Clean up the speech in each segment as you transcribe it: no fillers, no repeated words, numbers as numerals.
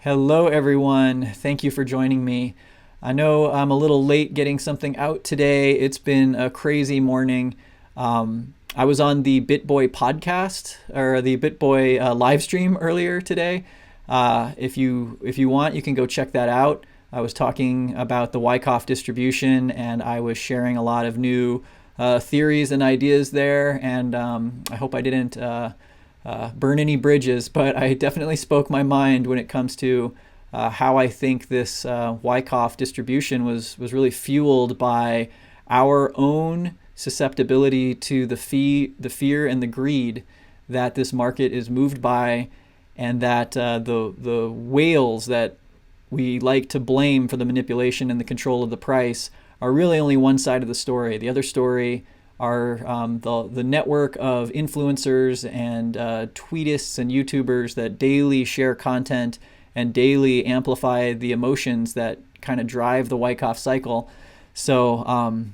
Hello, everyone. Thank you for joining me. I know I'm a little late getting something out today. It's been a crazy morning. I was on the BitBoy podcast or the BitBoy live stream earlier today. If you want, you can go check that out. I was talking about the Wyckoff distribution, and I was sharing a lot of new theories and ideas there. And I hope I didn't burn any bridges, but I definitely spoke my mind when it comes to how I think this Wyckoff distribution was really fueled by our own susceptibility to the fear and the greed that this market is moved by, and that the whales that we like to blame for the manipulation and the control of the price are really only one side of the story. The other story are the network of influencers and tweetists and YouTubers that daily share content and daily amplify the emotions that kind of drive the Wyckoff cycle. So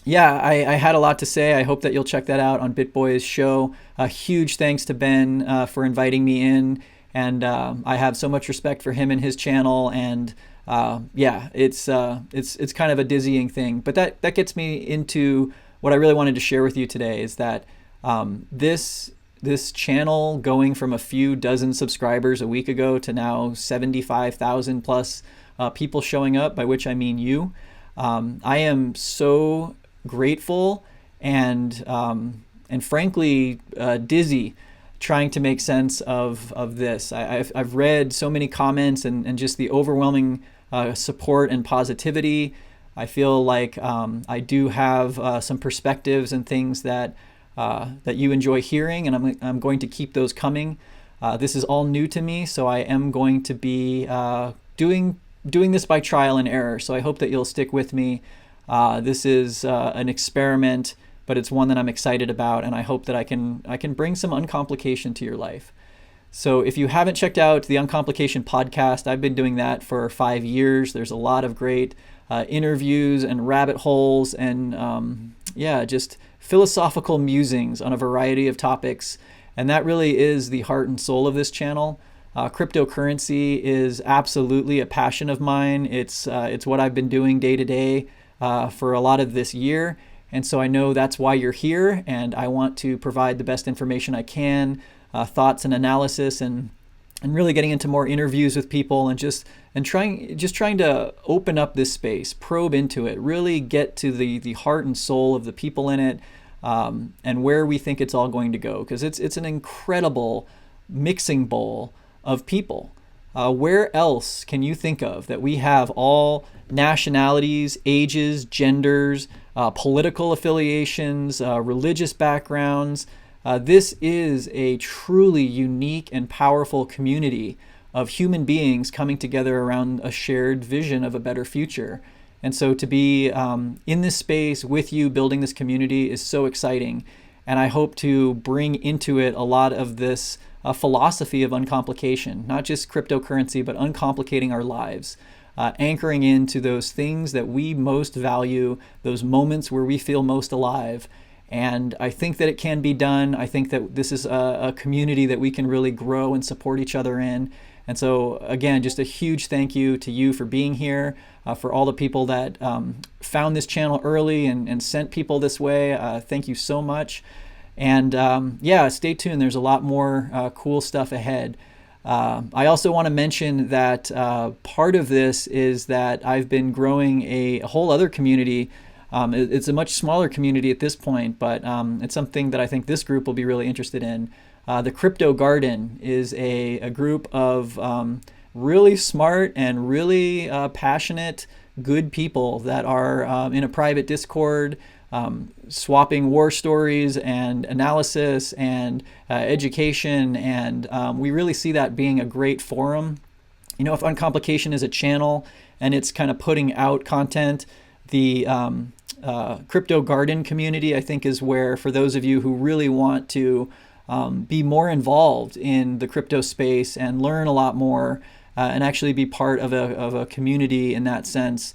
yeah, I had a lot to say. I hope that you'll check that out on BitBoy's show. A huge thanks to Ben for inviting me in, and I have so much respect for him and his channel. And yeah, it's kind of a dizzying thing, but that gets me into what I really wanted to share with you today. Is that this channel going from a few dozen subscribers a week ago to now 75,000 plus people showing up, by which I mean you. I am so grateful and frankly dizzy trying to make sense of this. I've read so many comments and just the overwhelming support and positivity. I feel like I do have some perspectives and things that you enjoy hearing, and I'm going to keep those coming. This is all new to me, so I am going to be doing this by trial and error. So I hope that you'll stick with me. This is an experiment, but it's one that I'm excited about, and I hope that I can bring some uncomplication to your life. So if you haven't checked out the Uncomplication podcast, I've been doing that for 5 years. There's a lot of great interviews and rabbit holes and yeah, just philosophical musings on a variety of topics. And that really is the heart and soul of this channel. Cryptocurrency is absolutely a passion of mine. It's what I've been doing day to day for a lot of this year. And so I know that's why you're here, and I want to provide the best information I can, thoughts and analysis, and really getting into more interviews with people, and trying to open up this space, probe into it, really get to the heart and soul of the people in it, and where we think it's all going to go, because it's an incredible mixing bowl of people. Where else can you think of that we have all nationalities, ages, genders, political affiliations, religious backgrounds? This is a truly unique and powerful community of human beings coming together around a shared vision of a better future. And so to be in this space with you, building this community, is so exciting. And I hope to bring into it a lot of this philosophy of uncomplication, not just cryptocurrency, but uncomplicating our lives, anchoring into those things that we most value, those moments where we feel most alive. And I think that it can be done. I think that this is a community that we can really grow and support each other in. And so again, just a huge thank you to you for being here, for all the people that found this channel early and sent people this way. Thank you so much. And yeah, stay tuned. There's a lot more cool stuff ahead. I also want to mention that part of this is that I've been growing a whole other community. It's a much smaller community at this point, but it's something that I think this group will be really interested in. The Crypto Garden is a group of really smart and really passionate, good people that are in a private Discord, swapping war stories and analysis and education, and we really see that being a great forum. You know, if Uncomplication is a channel and it's kind of putting out content, the Crypto Garden community, I think, is where, for those of you who really want to be more involved in the crypto space and learn a lot more and actually be part of a community in that sense,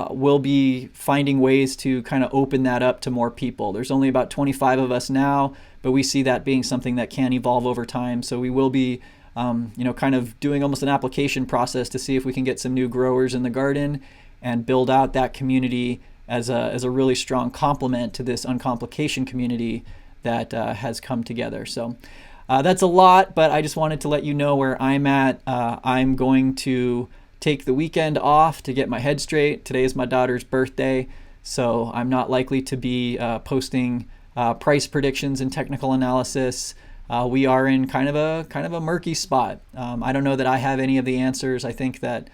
we'll be finding ways to kind of open that up to more people. There's only about 25 of us now, but we see that being something that can evolve over time. So we will be kind of doing almost an application process to see if we can get some new growers in the garden and build out that community as a really strong complement to this uncomplication community that has come together. So that's a lot, but I just wanted to let you know where I'm at. I'm going to take the weekend off to get my head straight. Today is my daughter's birthday, so I'm not likely to be posting price predictions and technical analysis. We are in kind of a murky spot. I don't know that I have any of the answers. I think that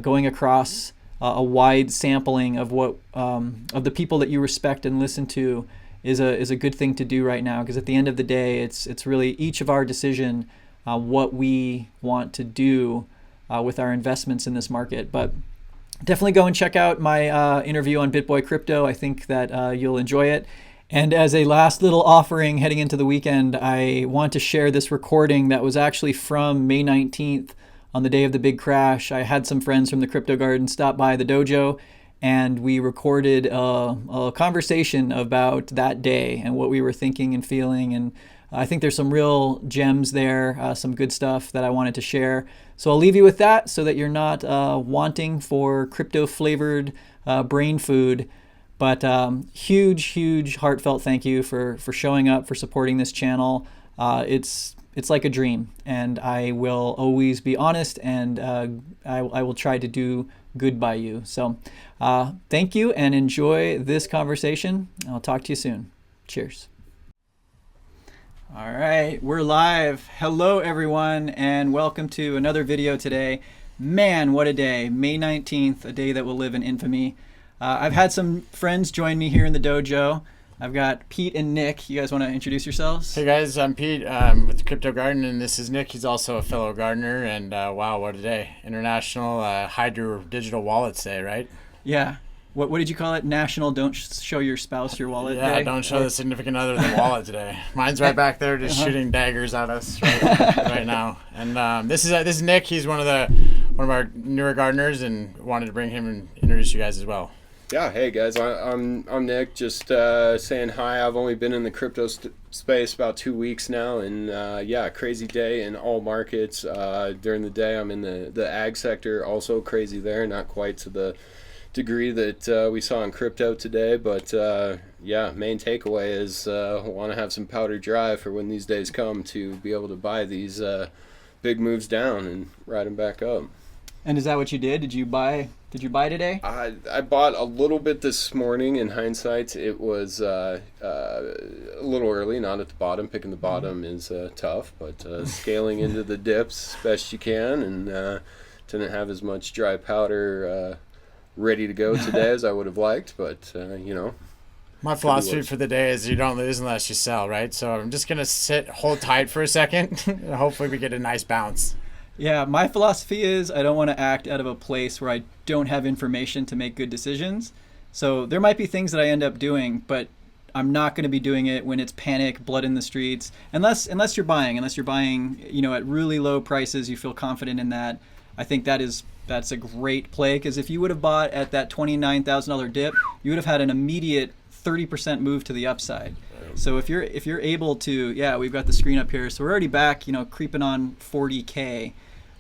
going across a wide sampling of what of the people that you respect and listen to is a good thing to do right now, because at the end of the day, it's really each of our decision what we want to do with our investments in this market. But definitely go and check out my interview on BitBoy Crypto. I think that you'll enjoy it. And as a last little offering heading into the weekend, I want to share this recording that was actually from May 19th on the day of the big crash. I had some friends from the Crypto Garden stop by the dojo, and we recorded a conversation about that day and what we were thinking and feeling. And I think there's some real gems there, some good stuff that I wanted to share. So I'll leave you with that so that you're not wanting for crypto-flavored brain food. But huge heartfelt thank you for showing up, for supporting this channel. It's like a dream, and I will always be honest, and I will try to do good by you. So thank you, and enjoy this conversation. I'll talk to you soon. Cheers. All right, we're live. Hello, everyone, and welcome to another video today. Man, what a day. May 19th, a day that will live in infamy. I've had some friends join me here in the dojo. I've got Pete and Nick. You guys want to introduce yourselves? Hey guys, I'm Pete with the Crypto Garden, and this is Nick. He's also a fellow gardener, and wow, what a day. International Hide Your Digital Wallets Day, right? Yeah. What did you call it? National Don't Show Your Spouse Your Wallet Yeah, Day? don't show the significant other the wallet today. Mine's right back there just shooting daggers at us right now. And this is Nick. He's one of our newer gardeners, and wanted to bring him and introduce you guys as well. Yeah, hey guys, I'm Nick, just saying hi. I've only been in the crypto space about 2 weeks now, and yeah, crazy day in all markets. During the day, I'm in the ag sector, also crazy there, not quite to the degree that we saw in crypto today, but yeah, main takeaway is want to have some powder dry for when these days come to be able to buy these big moves down and ride them back up. And is that what you did? Did you buy today? I bought a little bit this morning. In hindsight, it was a little early, not at the bottom. Picking the bottom is tough, but scaling into the dips best you can, and didn't have as much dry powder ready to go today as I would have liked, but you know. My philosophy for the day is you don't lose unless you sell, right? So I'm just going to hold tight for a second, and hopefully we get a nice bounce. Yeah, my philosophy is I don't want to act out of a place where I don't have information to make good decisions. So there might be things that I end up doing, but I'm not going to be doing it when it's panic, blood in the streets. Unless you're buying, at really low prices, you feel confident in that. I think that's a great play, because if you would have bought at that $29,000 dip, you would have had an immediate 30% move to the upside. So if you're able to, yeah, we've got the screen up here, so we're already back, creeping on 40K.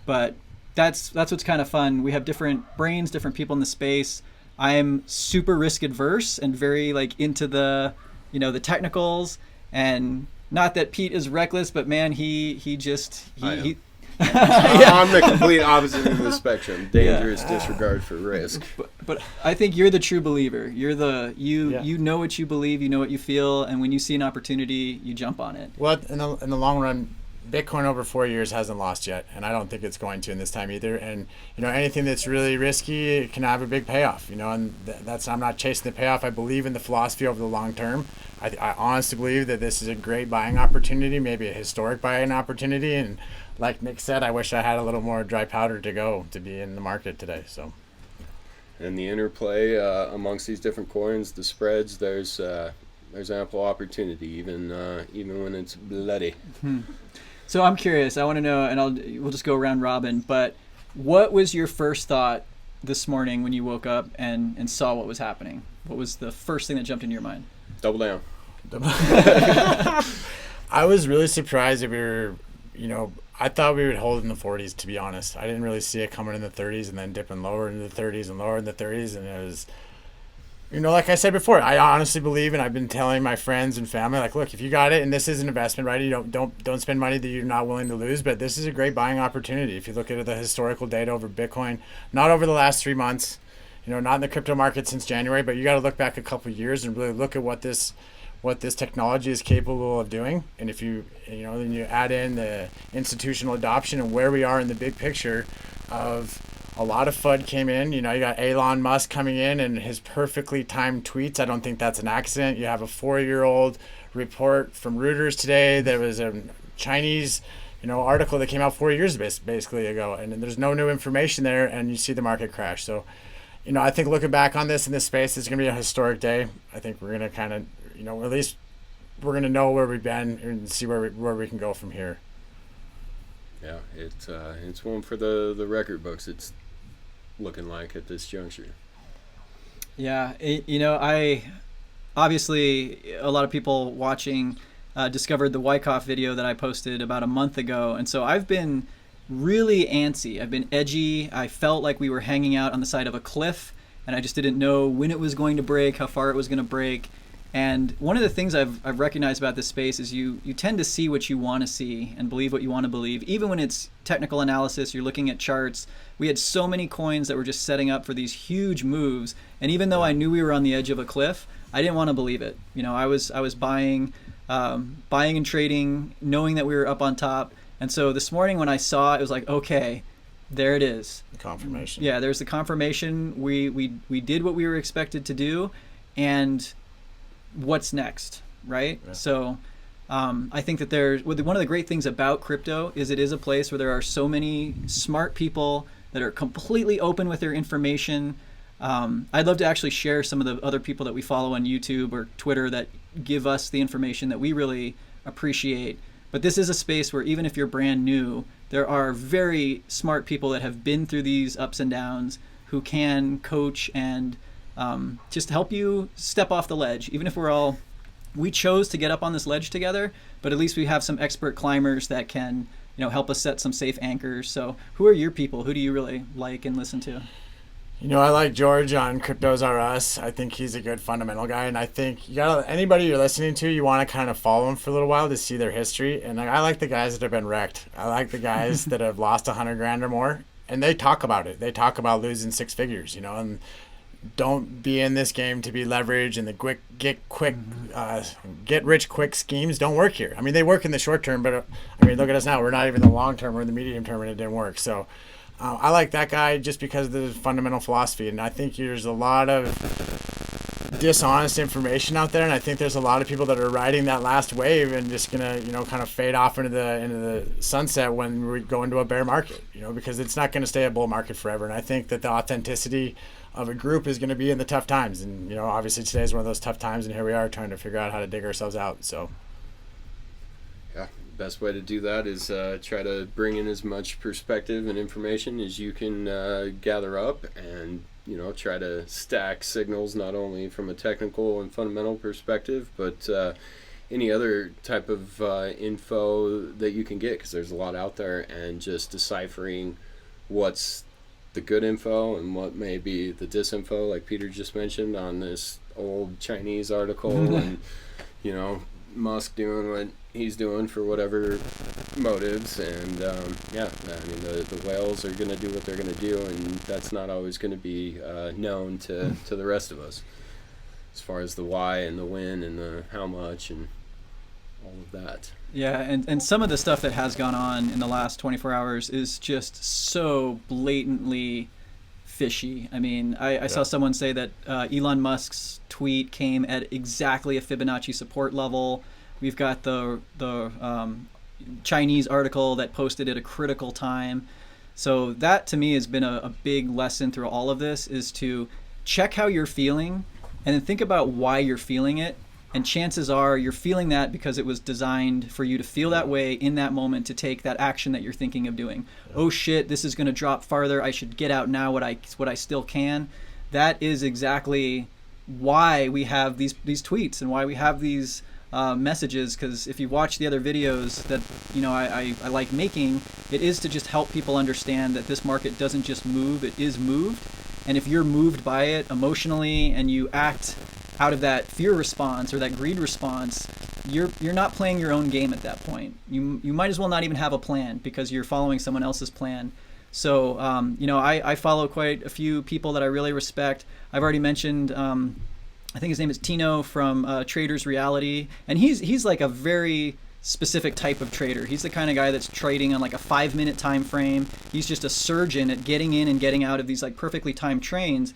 But that's what's kind of fun. We have different brains, different people in the space. I am super risk adverse and very into the the technicals, and not that Pete is reckless, but man, he I'm the complete opposite of the spectrum. Dangerous disregard for risk. But I think you're the true believer. You're you know what you believe, you know what you feel, and when you see an opportunity, you jump on it. Well, in the long run, Bitcoin over 4 years hasn't lost yet, and I don't think it's going to in this time either. And anything that's really risky can have a big payoff. And I'm not chasing the payoff. I believe in the philosophy over the long term. I honestly believe that this is a great buying opportunity, maybe a historic buying opportunity. And like Nick said, I wish I had a little more dry powder to go to be in the market today. So. And the interplay amongst these different coins, the spreads, there's ample opportunity, even when it's bloody. So I'm curious. I want to know, and we'll just go round robin. But what was your first thought this morning when you woke up and saw what was happening? What was the first thing that jumped into your mind? Double down. I was really surprised that we were, I thought we would hold in the 40s, to be honest. I didn't really see it coming in the 30s and then dipping lower into the 30s and lower in the 30s. And it was, like I said before, I honestly believe, and I've been telling my friends and family, like, look, if you got it, and this is an investment, right? You don't spend money that you're not willing to lose, but this is a great buying opportunity. If you look at the historical data over Bitcoin, not over the last 3 months, not in the crypto market since January, but you got to look back a couple of years and really look at what this technology is capable of doing. And if you then you add in the institutional adoption and where we are in the big picture of a lot of FUD came in. You got Elon Musk coming in and his perfectly timed tweets. I don't think that's an accident. You have a 4-year-old report from Reuters today. There was a Chinese article that came out 4 years basically ago, and there's no new information there, and you see the market crash. So I think looking back on this in this space, it's going to be a historic day. I think we're going to kind of at least we're going to know where we've been and see where we can go from here. Yeah, it's one for the record books. It's looking like at this juncture. Yeah, I obviously a lot of people watching discovered the Wyckoff video that I posted about a month ago, and so I've been really antsy. I've been edgy. I felt like we were hanging out on the side of a cliff, and I just didn't know when it was going to break, how far it was going to break. And one of the things I've recognized about this space is you tend to see what you want to see and believe what you want to believe. Even when it's technical analysis, you're looking at charts. We had so many coins that were just setting up for these huge moves. And even though I knew we were on the edge of a cliff, I didn't want to believe it. I was buying and trading, knowing that we were up on top. And so this morning when I saw it, it was like, okay, there it is. Confirmation. Yeah, there's the confirmation. We did what we were expected to do, and what's next, right? Yeah. So I think that one of the great things about crypto is it is a place where there are so many smart people that are completely open with their information. I'd love to actually share some of the other people that we follow on YouTube or Twitter that give us the information that we really appreciate. But this is a space where even if you're brand new, there are very smart people that have been through these ups and downs who can coach and just help you step off the ledge. Even if we chose to get up on this ledge together, but at least we have some expert climbers that can, help us set some safe anchors. So who are your people? Who do you really like and listen to? I like George on Cryptos R Us. I think he's a good fundamental guy, and I think anybody you're listening to, you want to kind of follow them for a little while to see their history. And I like the guys that have been wrecked. I like the guys that have lost $100,000 or more, and they talk about it. They talk about losing 6 figures, and don't be in this game to be leveraged, and the get rich quick schemes don't work here. I mean, they work in the short term, but look at us now. We're not even the long term. We're in the medium term, and it didn't work. So I like that guy just because of the fundamental philosophy, and I think there's a lot of dishonest information out there, and I think there's a lot of people that are riding that last wave and just gonna kind of fade off into the sunset when we go into a bear market, because it's not going to stay a bull market forever. And I think that the authenticity of a group is going to be in the tough times, and obviously today is one of those tough times, and here we are trying to figure out how to dig ourselves out. So yeah, best way to do that is try to bring in as much perspective and information as you can gather up, and try to stack signals not only from a technical and fundamental perspective, but any other type of info that you can get, because there's a lot out there, and just deciphering what's the good info and what may be the disinfo, like Peter just mentioned on this old Chinese article, and Musk doing what he's doing for whatever motives, and the whales are going to do what they're going to do, and that's not always going to be known to the rest of us, as far as the why and the when and the how much and all of that. Yeah, and some of the stuff that has gone on in the last 24 hours is just so blatantly fishy. I saw someone say that Elon Musk's tweet came at exactly a Fibonacci support level. We've got the Chinese article that posted at a critical time. So that to me has been a big lesson through all of this, is to check how you're feeling and then think about why you're feeling it. And chances are you're feeling that because it was designed for you to feel that way in that moment, to take that action that you're thinking of doing. Oh shit, this is going to drop farther. I should get out now what I still can. That is exactly why we have these tweets and why we have these messages, because if you watch the other videos that I like making, it is to just help people understand that this market doesn't just move, it is moved. And if you're moved by it emotionally and you act out of that fear response or that greed response, you're not playing your own game at that point. You might as well not even have a plan, because you're following someone else's plan. So I follow quite a few people that I really respect. I've already mentioned I think his name is Tino from Traders Reality, and he's like a very specific type of trader. He's the kind of guy that's trading on like a 5-minute time frame. He's just a surgeon at getting in and getting out of these like perfectly timed trades.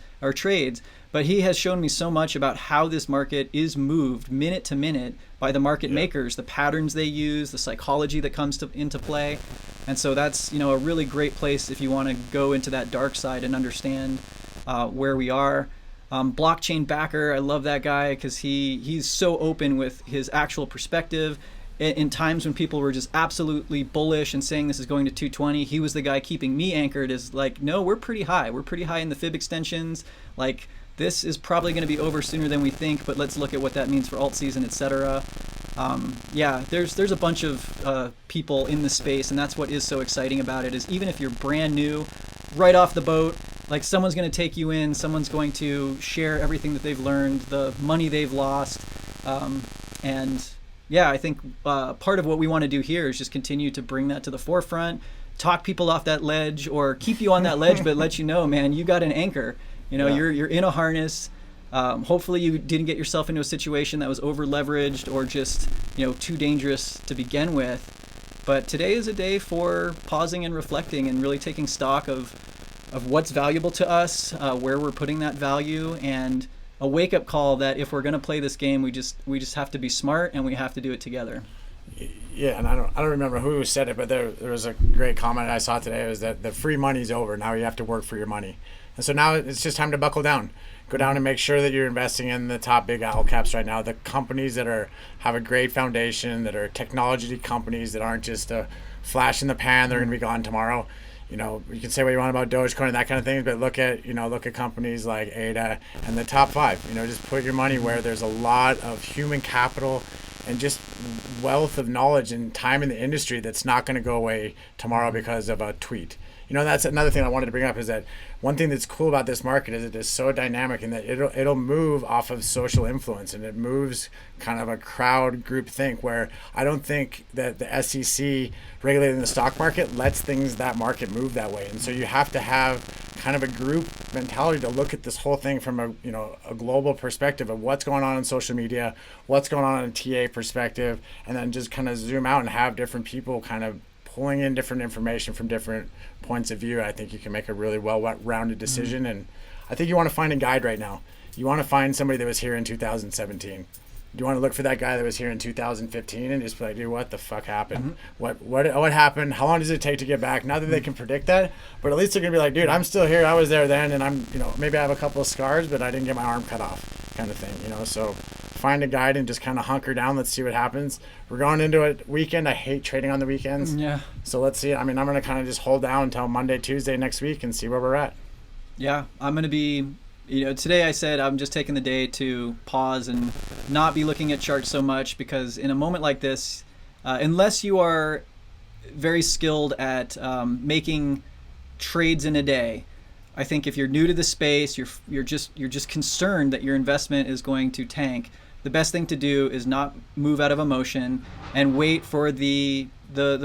But he has shown me so much about how this market is moved minute to minute by the market makers, the patterns they use, the psychology that comes into play. And so that's a really great place if you want to go into that dark side and understand where we are. Blockchain Backer, I love that guy because he's so open with his actual perspective. In times when people were just absolutely bullish and saying this is going to 220, he was the guy keeping me anchored, is like, no, we're pretty high. We're pretty high in the fib extensions. Like, this is probably going to be over sooner than we think, but let's look at what that means for alt season, etc. There's a bunch of people in the space, and that's what is so exciting about it, is even if you're brand new, right off the boat, like someone's going to take you in, someone's going to share everything that they've learned, the money they've lost, I think part of what we want to do here is just continue to bring that to the forefront, talk people off that ledge, or keep you on that ledge, but let you know, man, you got an anchor. You're in a harness. Hopefully you didn't get yourself into a situation that was over leveraged or just too dangerous to begin with. But today is a day for pausing and reflecting and really taking stock of what's valuable to us, where we're putting that value, and a wake-up call that if we're going to play this game, we just have to be smart and we have to do it together. Yeah, and I don't remember who said it, but there was a great comment I saw today. It was that the free money's over. Now you have to work for your money. And so now it's just time to buckle down. Go down and make sure that you're investing in the top big owl caps right now, the companies that have a great foundation, that are technology companies that aren't just a flash in the pan, they're going to be gone tomorrow. You can say what you want about Dogecoin and that kind of thing, but look at companies like ADA and the top 5. Just put your money where there's a lot of human capital and just wealth of knowledge and time in the industry that's not going to go away tomorrow because of a tweet. That's another thing I wanted to bring up, is that one thing that's cool about this market is it is so dynamic in that it'll move off of social influence, and it moves kind of a crowd group think, where I don't think that the SEC regulating the stock market lets that market move that way. And so you have to have kind of a group mentality to look at this whole thing from a global perspective of what's going on in social media, what's going on in a TA perspective, and then just kind of zoom out and have different people kind of pulling in different information from different points of view. I think you can make a really well-rounded decision. And I think you want to find a guide right now. You want to find somebody that was here in 2017. You want to look for that guy that was here in 2015 and just be like, dude, what the fuck happened? What happened? How long does it take to get back? Not that they can predict that, but at least they're going to be like, dude, I'm still here. I was there then, and I'm, maybe I have a couple of scars, but I didn't get my arm cut off, kind of thing, So find a guide and just kind of hunker down. Let's see what happens. We're going into a weekend. I hate trading on the weekends. Yeah. So let's see. I mean, I'm going to kind of just hold down until Monday, Tuesday next week and see where we're at. Yeah, I'm going to be, today I said I'm just taking the day to pause and not be looking at charts so much, because in a moment like this, unless you are very skilled at making trades in a day, I think if you're new to the space, you're just concerned that your investment is going to tank, the best thing to do is not move out of emotion and wait for the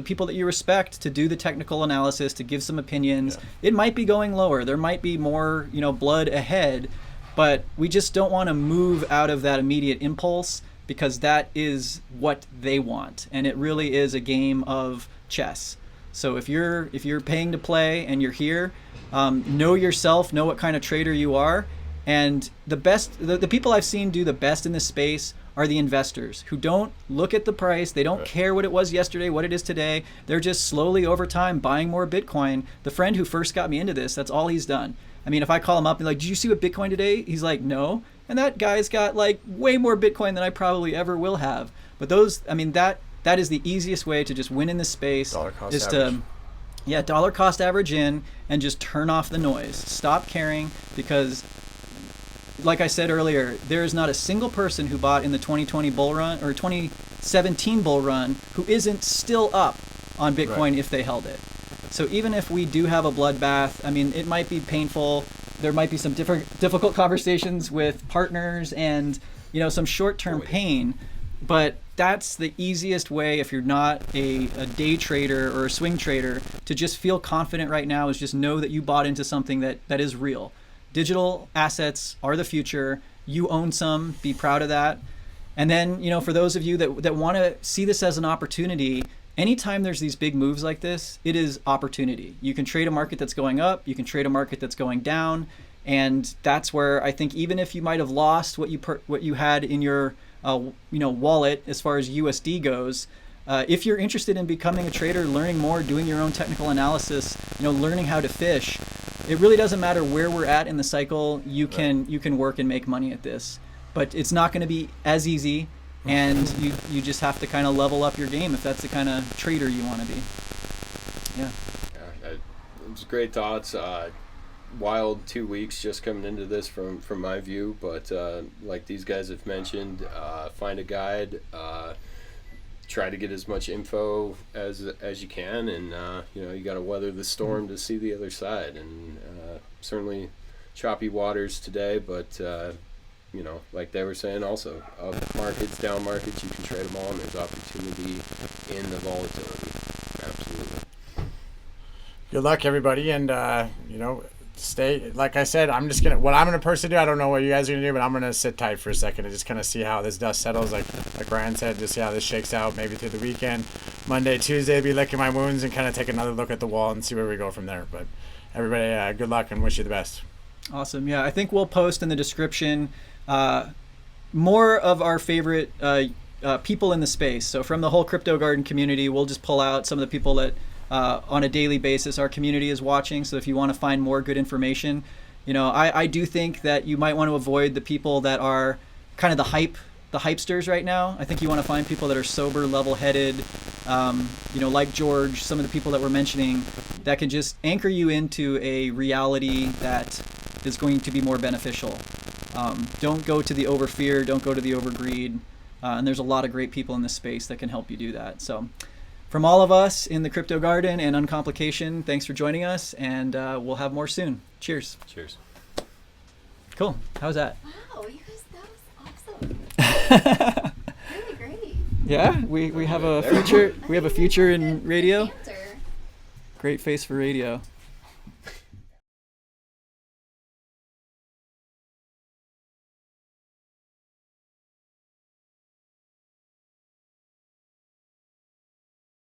people that you respect to do the technical analysis, to give some opinions. Yeah. It might be going lower. There might be more, blood ahead, but we just don't want to move out of that immediate impulse, because that is what they want. And it really is a game of chess. So if you're paying to play and you're here, know yourself, know what kind of trader you are. And the people I've seen do the best in this space are the investors who don't look at the price. They don't care what it was yesterday, what it is today. They're just slowly over time buying more Bitcoin. The friend who first got me into this, that's all he's done. I mean, if I call him up and like, did you see what Bitcoin today? He's like, no. And that guy's got like way more Bitcoin than I probably ever will have. But that is the easiest way to just win in this space. Dollar cost is average. Dollar cost average in and just turn off the noise. Stop caring, because like I said earlier, there is not a single person who bought in the 2020 bull run or 2017 bull run who isn't still up on Bitcoin Right. if they held it. So even if we do have a bloodbath, I mean, it might be painful. There might be some difficult conversations with partners and, you know, some short-term pain, but that's the easiest way if you're not a day trader or a swing trader to just feel confident right now, is just know that you bought into something that is real. Digital assets are the future. You own some, be proud of that. And then, you know, for those of you that want to see this as an opportunity, anytime there's these big moves like this, it is opportunity. You can trade a market that's going up, you can trade a market that's going down, and that's where I think even if you might have lost what you had in your wallet as far as USD goes, if you're interested in becoming a trader, learning more, doing your own technical analysis, you know, learning how to fish, it really doesn't matter where we're at in the cycle. You can work and make money at this, but it's not going to be as easy. And you just have to kind of level up your game if that's the kind of trader you want to be. Yeah. It was great thoughts. Wild 2 weeks just coming into this from my view, but like these guys have mentioned, find a guide, try to get as much info as you can, and you got to weather the storm to see the other side. And certainly choppy waters today, but like they were saying also, up markets, down markets, you can trade them all, and there's opportunity in the volatility. Absolutely. Good luck, everybody, and stay. Like I said, what I'm gonna personally do. I don't know what you guys are gonna do, but I'm gonna sit tight for a second and just kind of see how this dust settles. Like Ryan said, just see how this shakes out. Maybe through the weekend, Monday, Tuesday, be licking my wounds and kind of take another look at the wall and see where we go from there. But everybody, good luck and wish you the best. Awesome. Yeah, I think we'll post in the description more of our favorite people in the space. So from the whole Crypto Garden community, we'll just pull out some of the people that on a daily basis our community is watching. So if you want to find more good information, I do think that you might want to avoid the people that are kind of the hypesters right now. I think you want to find people that are sober, level-headed, like George, some of the people that we're mentioning, that can just anchor you into a reality that is going to be more beneficial. Don't go to the overfear, don't go to the overgreed, and there's a lot of great people in this space that can help you do that. So from all of us in the Crypto Garden and Uncomplication, thanks for joining us, and we'll have more soon. Cheers. Cheers. Cool. How's that? Wow, you guys, that was awesome. Really great. Yeah, we have a future. We have a future in radio. Answer. Great face for radio.